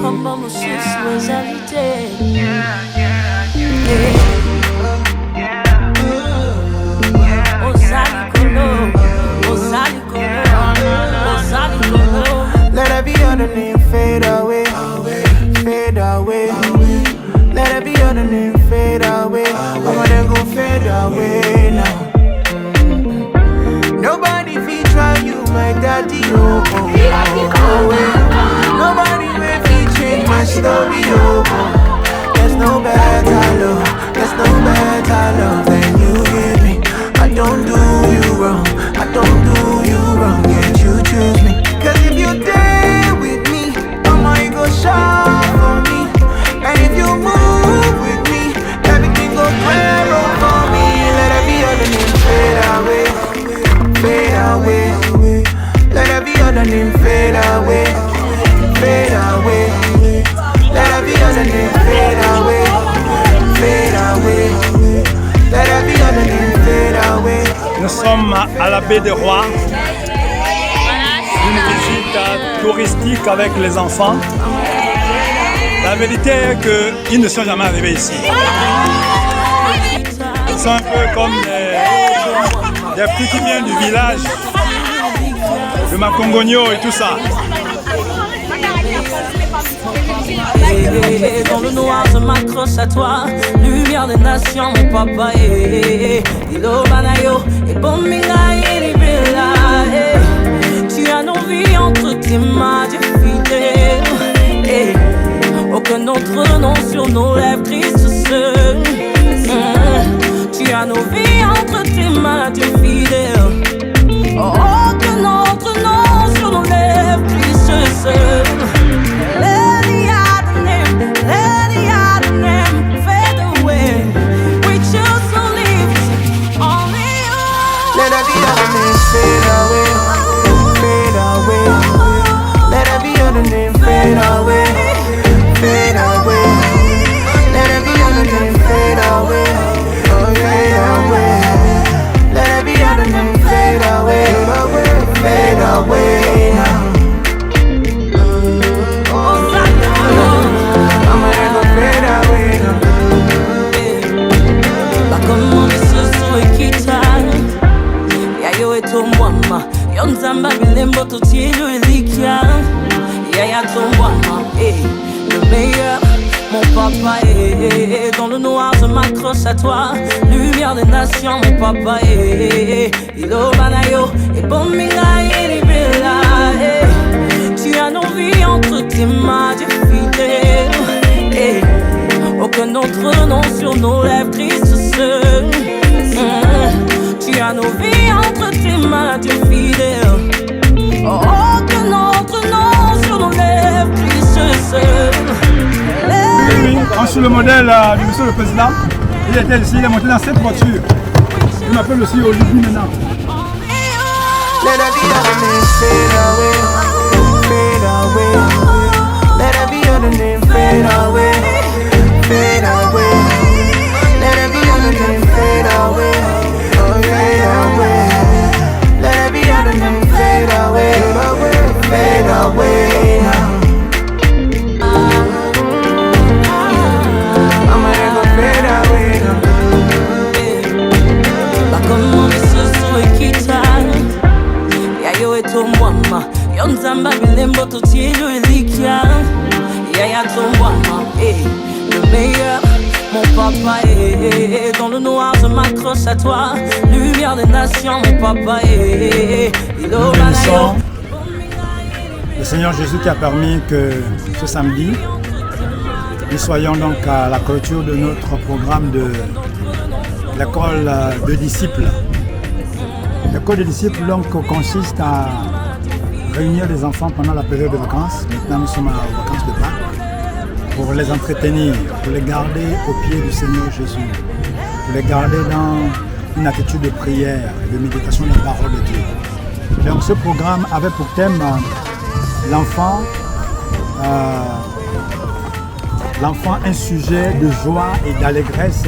Como muchísimas Let every other name fade away, fade away. Let every other name fade away. I'm gonna go fade away now. Nobody feed try you, my daddy, oh, oh, oh, oh. Nobody will feed change my story, oh, oh. There's no better love, there's no better love than you give me. I don't do you wrong, I don't do you wrong, yet you choose me. Cause if you stay with me, mama, you go shop for me. And if you move with me, everything goes clear for me. Let every other name fade away, fade away. Let every other name fade away, fade away. Let every other name fade away, fade away. Let every other name fade away. Nous sommes à la baie des Rois, une visite touristique avec les enfants. La vérité est qu'ils ne sont jamais arrivés ici. Ils sont un peu comme des petits qui viennent du village de Makongogno et tout ça. Dans le noir je m'accroche à toi, lumière des nations mon papa. Ilo banayo et bominga et tu as nos vies entre tes mains, Dieu fidèle. Aucun autre nom sur nos lèvres, Christ seul. Tu as nos vies entre tes mains, Dieu fidèle. Aucun autre nom sur nos lèvres, Christ seul. Let the other name fade away. We choose to live only you. Let every other name fade away, fade away. Let every other name fade away, fade away. Let every other name fade away, oh fade away. Let every other name fade away, fade away now. Yonzamba bilembo totielo elikia. Yaya tombwana, le meilleur, mon papa. Dans le noir je m'accroche à toi, lumière des nations mon papa. Ilo banayo et bominga et bella. Tu as nos vies entre tes mains, Dieu fidèle. Aucun autre nom sur nos lèvres, Christ seul. Tu as nos vies entre tes mains, Dieu fidèle. Aucun autre nom sur nos lèvres, Christ seul. Oui, on suit le modèle du monsieur le président. Il était ici, il est monté dans cette voiture. Il m'appelle aussi Olivier maintenant. Let every other name fade away, fade away. Let every other name fade away, fade away. Let every other name fade away, oh fade away. Let every other name fade away, fade away now. I'm gonna go fade away now. Bakomo misusu ikita. Yayo etombwama. Yonzamba bilembo totielo elikia. Yaya tombwama, le meilleur, mon papa. Dans le noir je m'accroche à toi, lumière des nations mon papa. Bénissons le Seigneur Jésus qui a permis que ce samedi nous soyons donc à la clôture de notre programme de l'école de disciples. L'école de disciples donc consiste à réunir les enfants pendant la période de vacances. Maintenant nous sommes en vacances de Pâques, pour les entretenir, pour les garder au pied du Seigneur Jésus, pour les garder dans une attitude de prière et de méditation de la parole de Dieu. Donc ce programme avait pour thème l'enfant, un sujet de joie et d'allégresse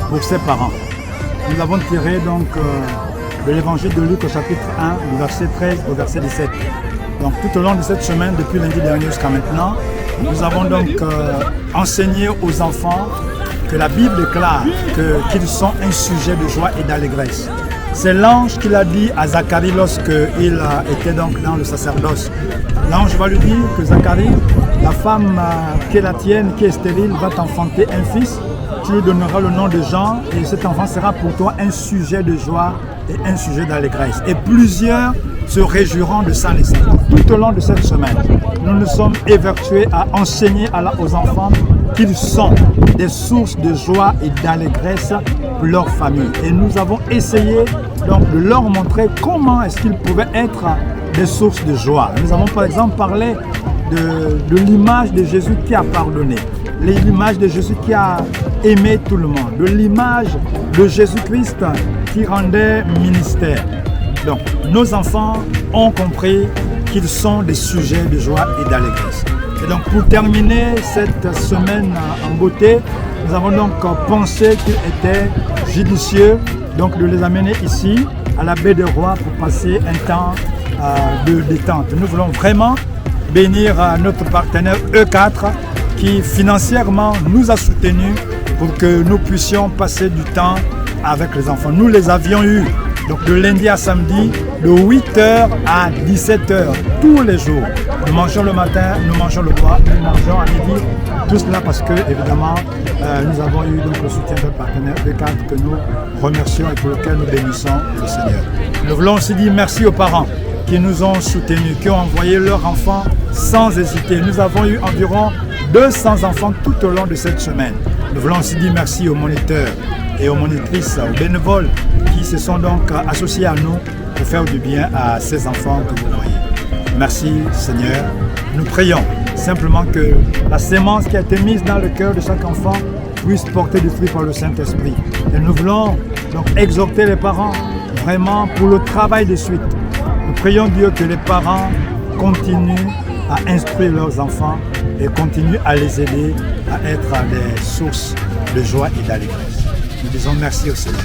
pour ses parents. Nous avons tiré donc de l'évangile de Luc au chapitre 1, du verset 13 au verset 17. Donc tout au long de cette semaine, depuis lundi dernier jusqu'à maintenant, nous avons donc enseigné aux enfants que la Bible déclare qu'ils sont un sujet de joie et d'allégresse. C'est l'ange qui l'a dit à Zacharie lorsqu'il était donc dans le sacerdoce. L'ange va lui dire que Zacharie, la femme qui est la tienne, qui est stérile, va t'enfanter un fils. Tu lui donneras le nom de Jean et cet enfant sera pour toi un sujet de joie et un sujet d'allégresse. Et plusieurs se réjouiront de sa naissance. Tout au long de cette semaine, nous nous sommes évertués à enseigner aux enfants qu'ils sont des sources de joie et d'allégresse pour leur famille. Et nous avons essayé donc de leur montrer comment est-ce qu'ils pouvaient être des sources de joie. Nous avons par exemple parlé de l'image de Jésus qui a pardonné, l'image de Jésus qui a aimé tout le monde, de l'image de Jésus-Christ qui rendait ministère. Donc, nos enfants ont compris qu'ils sont des sujets de joie et d'allégresse. Et donc, pour terminer cette semaine en beauté, nous avons donc pensé qu'il était judicieux donc, de les amener ici, à la baie des Rois, pour passer un temps de détente. Nous voulons vraiment bénir notre partenaire E4 qui financièrement nous a soutenus pour que nous puissions passer du temps avec les enfants. Nous les avions eus donc de lundi à samedi, de 8h à 17h, tous les jours. Nous mangeons le matin, nous mangeons le soir, nous mangeons à midi. Tout cela parce que, évidemment, nous avons eu donc le soutien de notre partenaire E4 que nous remercions et pour lequel nous bénissons le Seigneur. Nous voulons aussi dire merci aux parents qui nous ont soutenus, qui ont envoyé leurs enfants sans hésiter. Nous avons eu environ 200 enfants tout au long de cette semaine. Nous voulons aussi dire merci aux moniteurs et aux monitrices, aux bénévoles qui se sont donc associés à nous pour faire du bien à ces enfants que vous voyez. Merci Seigneur. Nous prions simplement que la sémence qui a été mise dans le cœur de chaque enfant puisse porter du fruit par le Saint-Esprit. Et nous voulons donc exhorter les parents vraiment pour le travail de suite. Nous prions Dieu que les parents continuent à instruire leurs enfants et continuent à les aider à être des sources de joie et d'allégresse. Nous disons merci au Seigneur.